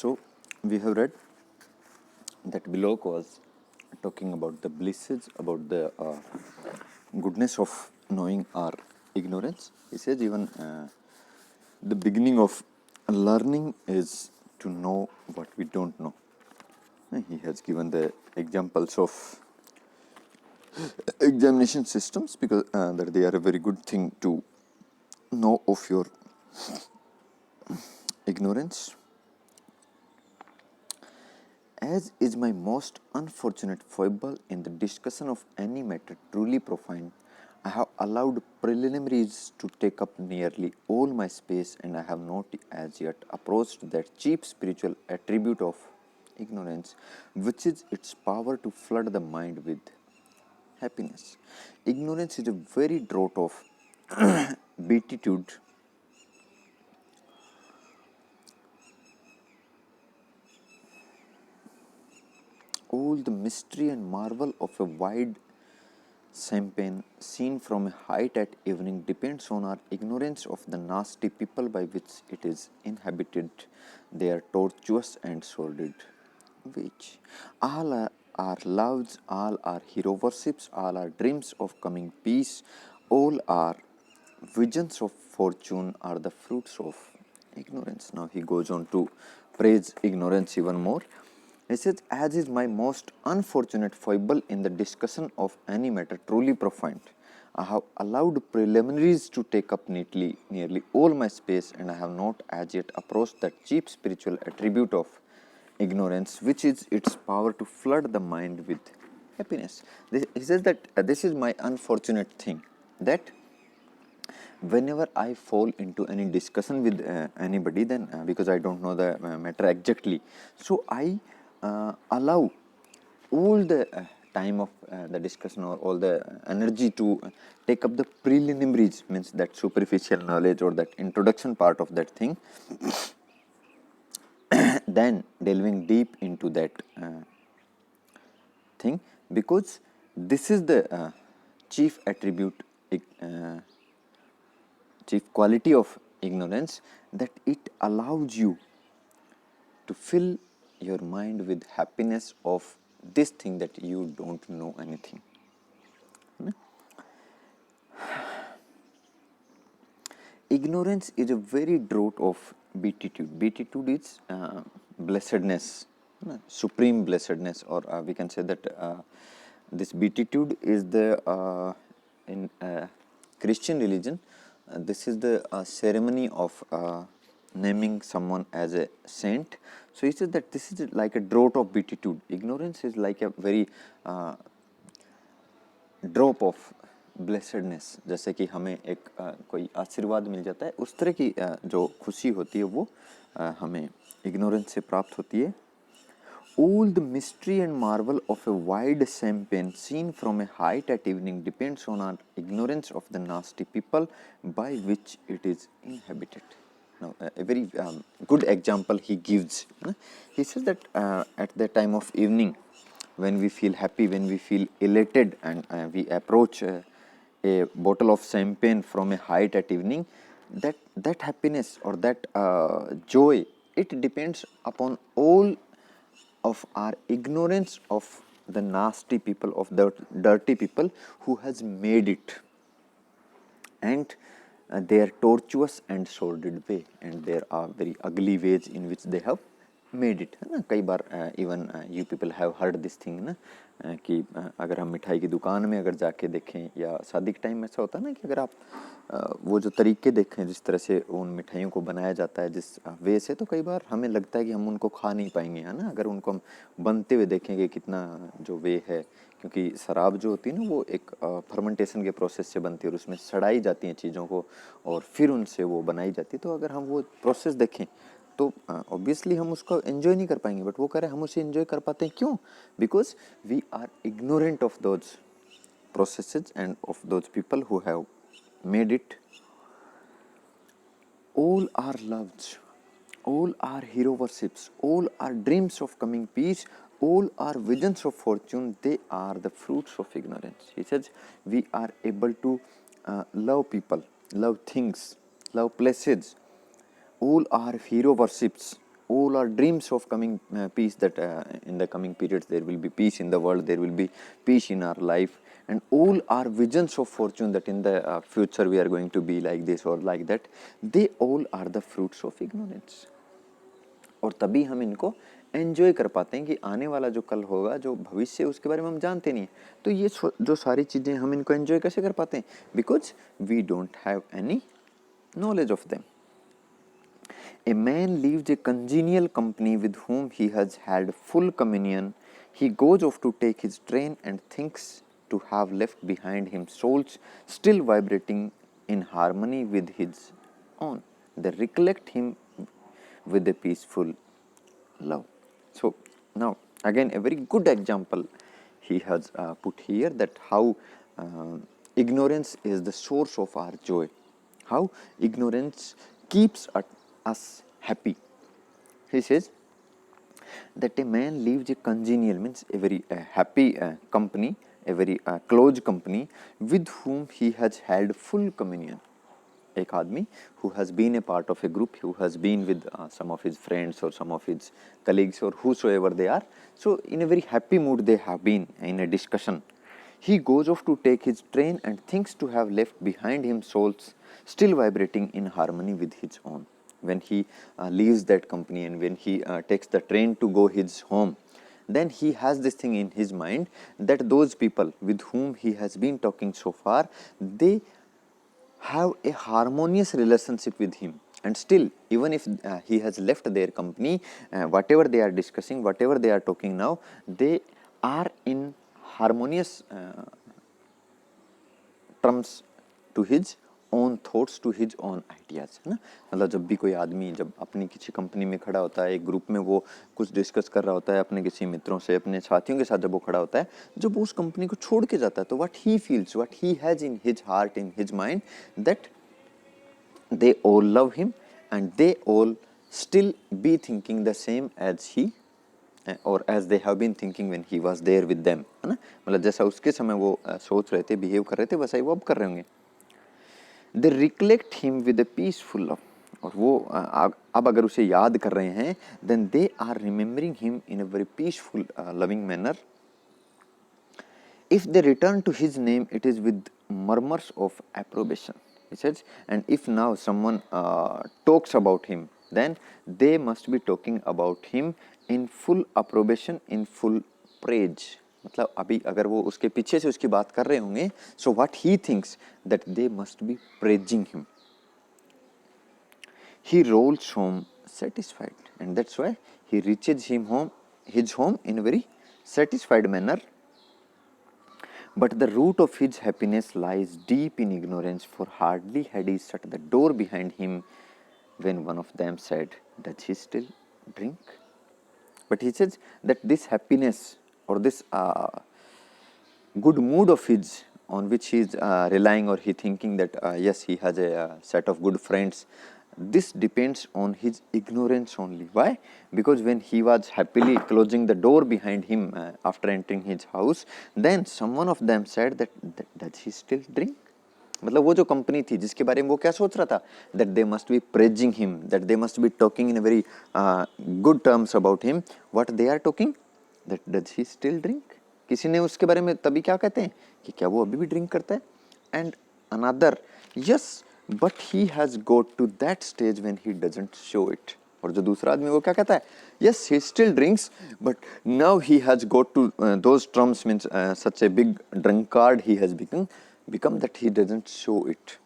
So we have read that Bilok was talking about the blisses, about the goodness of knowing our ignorance. He says even the beginning of learning is to know what we don't know. He has given the examples of examination systems because that they are a very good thing to know of your ignorance. As is my most unfortunate foible in the discussion of any matter truly profound, I have allowed preliminaries to take up nearly all my space, and I have not as yet approached that cheap spiritual attribute of ignorance, which is its power to flood the mind with happiness. Ignorance is a very draught of beatitude. All the mystery and marvel of a wide champaign seen from a height at evening depends on our ignorance of the nasty people by which it is inhabited. They are tortuous and sordid, which all our loves, all our hero worships, all our dreams of coming peace, all our visions of fortune are the fruits of ignorance. Now he goes on to praise ignorance even more. He says, as is my most unfortunate foible in the discussion of any matter truly profound, I have allowed preliminaries to take up nearly all my space, and I have not as yet approached that cheap spiritual attribute of ignorance, which is its power to flood the mind with happiness. He says that this is my unfortunate thing, that whenever I fall into any discussion with anybody, then because I don't know the matter exactly, so I allow all the time of the discussion or all the energy to take up the preliminaries, means that superficial knowledge or that introduction part of that thing, then delving deep into that thing, because this is the chief attribute, chief quality of ignorance, that it allows you to fill your mind with happiness of this thing that you don't know anything. Ignorance is a very draught of beatitude. Beatitude is blessedness, supreme blessedness, or we can say that this beatitude is the in Christian religion. This is the ceremony of naming someone as a saint. So he says that this is like a draught of beatitude. Ignorance is like a very drop of blessedness, जैसे कि हमें एक कोई आशीर्वाद मिल जाता है, उस तरह की जो खुशी होती है वो हमें इग्नोरेंस से प्राप्त होती है. All the mystery and marvel of a wide champaign seen from a height at evening depends on our ignorance of the nasty people by which it is inhabited. Now, a very good example he gives. He says that at the time of evening, when we feel happy, when we feel elated, and we approach a bottle of champagne from a height at evening, that happiness or that joy, it depends upon all of our ignorance of the nasty people, of the dirty people who has made it, and their tortuous and sordid way, and there are very ugly ways in which they have made it, है ना. कई बार even you people have heard this thing ना, कि अगर हम मिठाई की दुकान में अगर जाके देखें, या शादी के टाइम में ऐसा होता है ना कि अगर आप वो जो तरीके देखें जिस तरह से उन मिठाइयों को बनाया जाता है जिस वे से, तो कई बार हमें लगता है कि हम उनको खा नहीं पाएंगे, है ना. अगर उनको हम बनते हुए देखेंगे कितना जो वे है, क्योंकि शराब जो होती है ना वो एक फर्मेंटेशन के प्रोसेस से बनती है और उसमें सड़ाई जाती हैं चीज़ों को और फिर उनसे वो बनाई जाती है. तो अगर हम वो प्रोसेस देखें तो ऑब्वियसली हम उसको एंजॉय नहीं कर पाएंगे, बट वो कह रहे हैं हम उसे एंजॉय कर पाते हैं. क्यों? Because we are ignorant of those processes and of those people who have made it. all our loves, all our hero worships, all our dreams of coming peace, all our visions of fortune, they are the fruits of ignorance. He says we are able to love people, love things, love places. All our hero worships, all our dreams of coming peace, that in the coming periods there will be peace in the world, there will be peace in our life, and all our visions of fortune, that in the future we are going to be like this or like that, they all are the fruits of ignorance. और तभी हम इनको enjoy कर पाते हैं कि आने वाला जो कल होगा, जो भविष्य, उसके बारे में हम जानते नहीं। तो ये जो सारी चीज़ें हम इनको एंजॉय कैसे कर पाते हैं? Because we don't have any knowledge of them. A man leaves a congenial company with whom he has had full communion. He goes off to take his train and thinks to have left behind him souls still vibrating in harmony with his own. They recollect him with a peaceful love. So now again a very good example he has put here, that how ignorance is the source of our joy, how ignorance keeps us happy. He says that a man leaves a congenial, means a very happy company, a very close company, with whom he has had full communion. एक आदमी who has been a part of a group, who has been with some of his friends or some of his colleagues or whosoever they are, so in a very happy mood they have been in a discussion. He goes off to take his train and thinks to have left behind him souls still vibrating in harmony with his own. When he leaves that company and when he takes the train to go his home, then he has this thing in his mind that those people with whom he has been talking so far, they have a harmonious relationship with him, and still even if he has left their company, whatever they are discussing, whatever they are talking now, they are in harmonious terms to his own thoughts, to his own ideas, है ना। मतलब जब भी कोई आदमी जब अपनी किसी कंपनी में खड़ा होता है, एक ग्रुप में वो कुछ डिस्कस कर रहा होता है अपने किसी मित्रों से, अपने साथियों के साथ जब वो खड़ा होता है, जब वो उस कंपनी को छोड़ के जाता है, तो what he feels, what he has in his heart, in his mind, that they all love him and they all still be thinking the same as he और as they have been thinking when he was there with them, है ना। मतलब जैसा उसके समय वो सोच रहे थे, बिहेव कर रहे थे, वैसा ही वो अब कर रहे होंगे। They recollect him with a peaceful love, और वो अब अगर उसे याद कर रहे हैं, then they are remembering him in a very peaceful loving manner. If they return to his name, it is with murmurs of approbation, he says. And if now someone talks about him, then they must be talking about him in full approbation, in full praise. मतलब अभी अगर वो उसके पीछे से उसकी बात कर रहे होंगे, so what he thinks that they must be praising him. He rolls home satisfied, and that's why he reaches his home in a very satisfied manner. But the root of his happiness lies deep in ignorance, for hardly had he shut the door behind him when one of them said, "Does he still drink?" But he says that this happiness or this good mood of his, on which he is relying, or he thinking that yes, he has a set of good friends, this depends on his ignorance only. Why? Because when he was happily closing the door behind him after entering his house, then someone of them said that does he still drink? मतलब वो जो company थी जिसके बारे में वो क्या सोच रहा था, that they must be praising him, that they must be talking in a very good terms about him. What they are talking, that does he still drink? किसी ने उसके बारे में तभी क्या कहते हैं कि क्या वो अभी भी ड्रिंक करता है. And another, yes, but he has got to that stage when he doesn't show it. और जो दूसरा आदमी वो क्या कहता है, yes, he still drinks, but now he has got to those terms, means such a big drunkard he has become that he doesn't show it.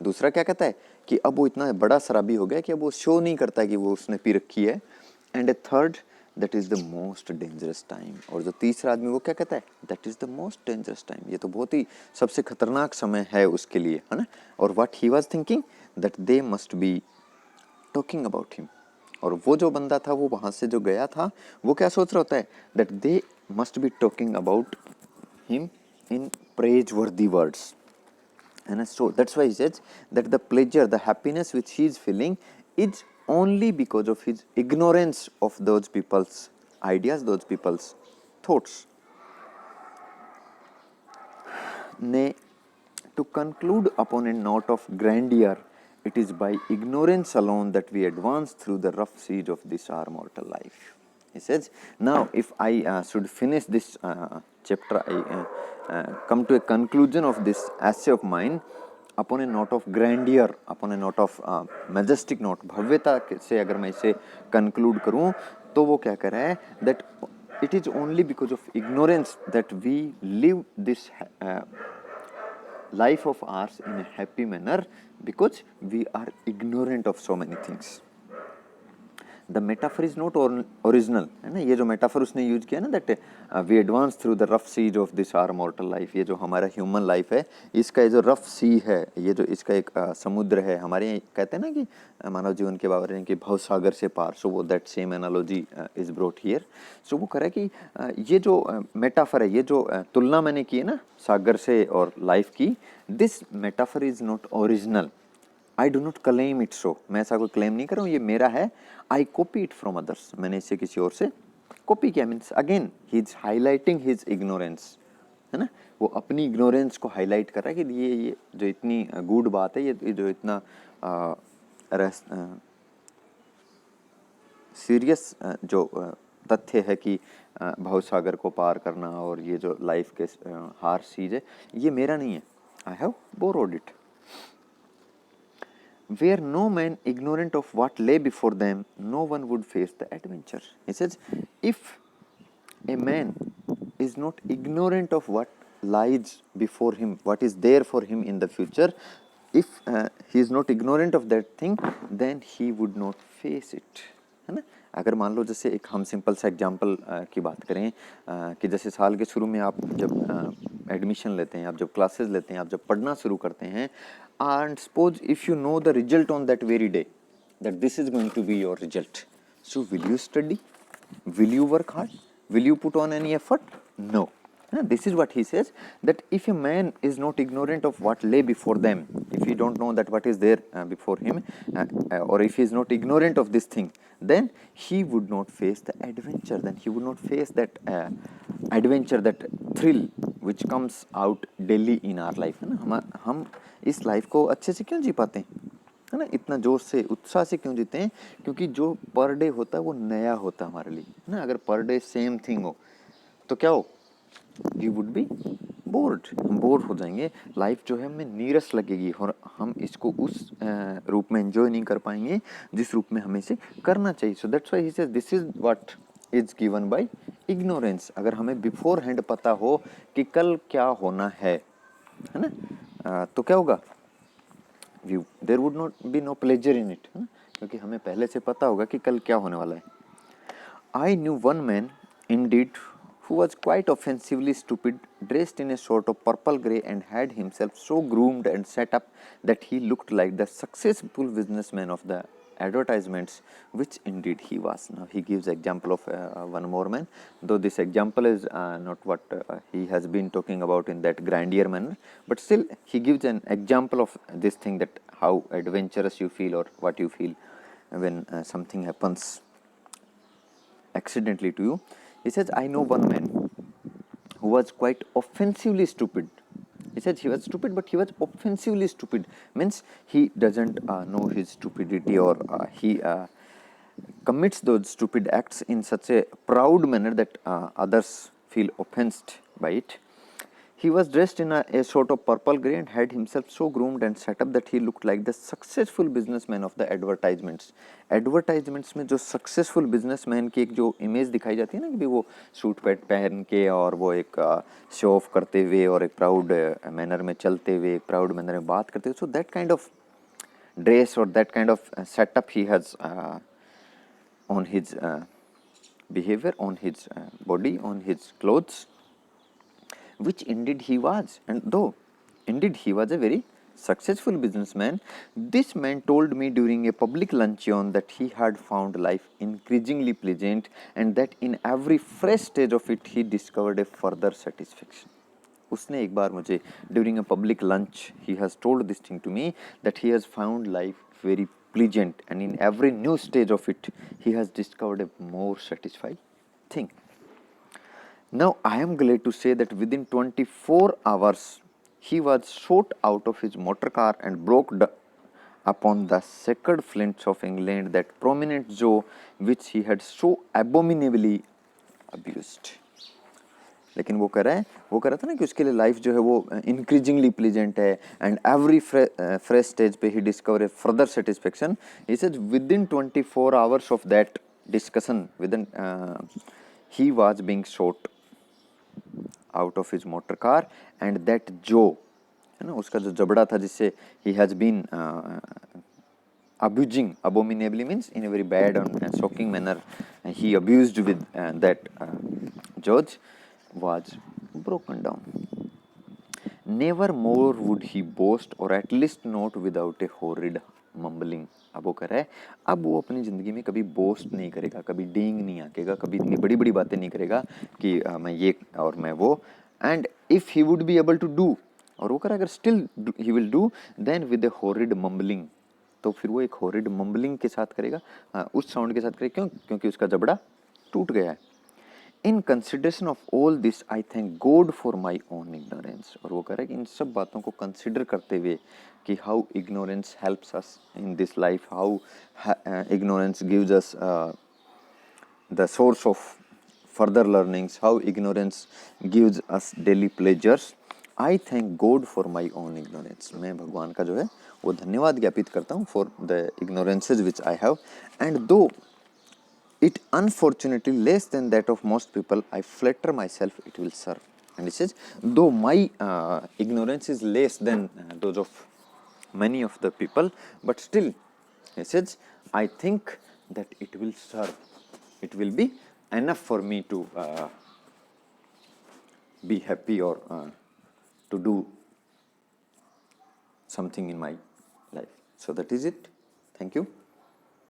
दूसरा क्या कहता है कि अब वो इतना बड़ा शराबी हो गया कि अब वो शो नहीं करता है कि वो उसने पी रखी है. And A third, that is the most dangerous time. और जो तीसरा आदमी वो क्या कहता है, that is the most dangerous time. ये तो बहुत ही सबसे खतरनाक समय है उसके लिए, है ना. और what he was thinking, that they must be talking about him. और वो जो बंदा था वो वहां से जो गया था वो क्या सोच रहा होता है, that they must be talking about him in praiseworthy words. And so that's why he says that the pleasure, the happiness which he is feeling is only because of his ignorance of those people's ideas, those people's thoughts. Nay, to conclude upon a note of grandeur it is by ignorance alone that we advance through the rough siege of this our mortal life. He says, now if I should finish this chapter, I come to a conclusion of this essay of mine upon a note of grandeur, upon a note of majestic note, भव्यता से अगर मैं इसे conclude करूं तो वो क्या कह रहा है, that it is only because of ignorance that we live this life of ours in a happy manner, because we are ignorant of so many things. The metaphor is not original, है ना. ये जो metaphor उसने use किया ना, that we advance through the rough siege of this our mortal life, ये जो हमारा human life है, इसका ये जो rough sea है, ये जो इसका एक समुद्र है, हमारे यहाँ कहते हैं ना कि मानव जीवन के बारे में कि भवसागर से पार, so वो that same analogy is brought here. So वो कह रहा है कि ये जो metaphor है, ये जो तुलना मैंने की है ना सागर से और life की, this metaphor is not original. I do not claim it so. मैं ऐसा कोई claim नहीं कर रहा हूँ, ये मेरा है. I copy it from others. मैंने इसे किसी और से copy किया. Means again he is highlighting his ignorance, है ना. वो अपनी ignorance को highlight कर रहा है कि ये जो इतनी good बात है, ये जो इतना serious जो तथ्य है कि भवसागर को पार करना और ये जो life के harsh siege है, ये मेरा नहीं है. I have borrowed it. Were no man ignorant of what lay before them, no one would face the adventure. He says, if a man is not ignorant of what lies before him, what is there for him in the future, if he is not ignorant of that thing, then he would not face it. है ना. अगर मान लो जैसे एक हम simple सा example की बात करें कि जैसे साल के शुरू में आप जब एडमिशन लेते हैं, आप जब क्लासेस लेते हैं, आप जब पढ़ना शुरू करते हैं, and suppose if you know the result on that very day, that this is going to be your result, so will you study? Will you work hard? Will you put on any effort? No. This is what he says, that if a man is not ignorant of what lay before them, if he don't know that what is there before him, or if he is not ignorant of this thing, then he would not face the adventure, then he would not face that adventure, that thrill which comes out daily in our life. है ना. हम इस life को अच्छे से क्यों जी पाते हैं, है ना, इतना जोर से उत्साह से क्यों जीते हैं, क्योंकि जो पर डे होता है वो नया होता है हमारे लिए, है ना. अगर पर डे सेम थिंग हो तो क्या हो, वी वुड बी बोर्ड, हम बोर हो जाएंगे. लाइफ जो है हमें नीरस लगेगी और हम इसको उस रूप में एंजॉय नहीं कर पाएंगे जिस रूप में हमें इसे करना चाहिए. So that's why he says this is what is given by ignorance. अगर हमें बिफोर हैंड पता हो कि कल क्या होना है ना, तो क्या होगा, there would not be no pleasure in it, है ना, क्योंकि हमें पहले से पता होगा कि कल क्या होने वाला है. I knew one man indeed who was quite offensively stupid, dressed in a sort of purple grey, and had himself so groomed and set up that he looked like the successful businessman of the advertisements, which indeed he was. Now he gives example of one more man, though this example is not what he has been talking about in that grandeur manner, but still he gives an example of this thing, that how adventurous you feel or what you feel when something happens accidentally to you. He says, I know one man who was quite offensively stupid. He says he was stupid, but he was offensively stupid. Means he doesn't know his stupidity, or he commits those stupid acts in such a proud manner that others feel offensed by it. He was dressed in a sort of purple grey and had himself so groomed and set up that he looked like the successful businessman of the advertisements. Advertisements में जो successful businessman की एक जो image दिखाई जाती है ना, कि भी वो सूट पैंट पहन के और वो एक शो ऑफ करते हुए और एक प्राउड मैनर में चलते हुए, एक प्राउड मैनर में बात करते हुए, so that kind of dress or that kind of setup he has on his behavior, on his body, on his clothes, which indeed he was. And though indeed he was a very successful businessman, this man told me during a public luncheon that he had found life increasingly pleasant, and that in every fresh stage of it he discovered a further satisfaction. उसने एक बार मुझे during a public lunch he has told this thing to me, that he has found life very pleasant, and in every new stage of it he has discovered a more satisfied thing. Now I am glad to say that within 24 hours he was shot out of his motor car and upon the sacred flints of England that prominent Joe which he had so abominably abused. लेकिन वो कह रहा था ना कि उसके लिए life जो है वो इंक्रीजिंगली प्लीजेंट है एंड एवरी फ्रेश स्टेज पे he discover a further satisfaction. He said within 24 hours of that discussion within he was being shot out of his motor car and that जो है ना उसका जो जबड़ा था जिससे he has been abusing abominably means in a very bad and shocking manner he abused with that George was broken down. Never more would he boast or at least not without a horrid mumbling. अब वो कह रहा है अब वो अपनी ज़िंदगी में कभी बोस्ट नहीं करेगा, कभी डींग नहीं आकेगा, कभी इतनी बड़ी बड़ी बातें नहीं करेगा कि मैं ये और मैं वो. And if he would be able to do, और वो कह रहा है अगर still he will do then with a horrid mumbling, तो फिर वो एक हॉरिड मम्बलिंग के साथ करेगा, उस साउंड के साथ करेगा. क्यों? क्योंकि उसका जबड़ा टूट गया है. In consideration of all this I thank God for my own ignorance. और वो कह रहा है कि इन सब बातों को कंसिडर करते हुए कि how ignorance helps us in this life, how ignorance gives us the source of further learnings, how ignorance gives us daily pleasures. I thank God for my own ignorance. मैं भगवान का जो है वो धन्यवाद ज्ञापित करता हूँ for the ignorances which I have. And though it unfortunately less than that of most people, I flatter myself it will serve. And he says, though my ignorance is less than those of many of the people, but still, he says, I think that it will serve. It will be enough for me to be happy or to do something in my life. So that is it. Thank you.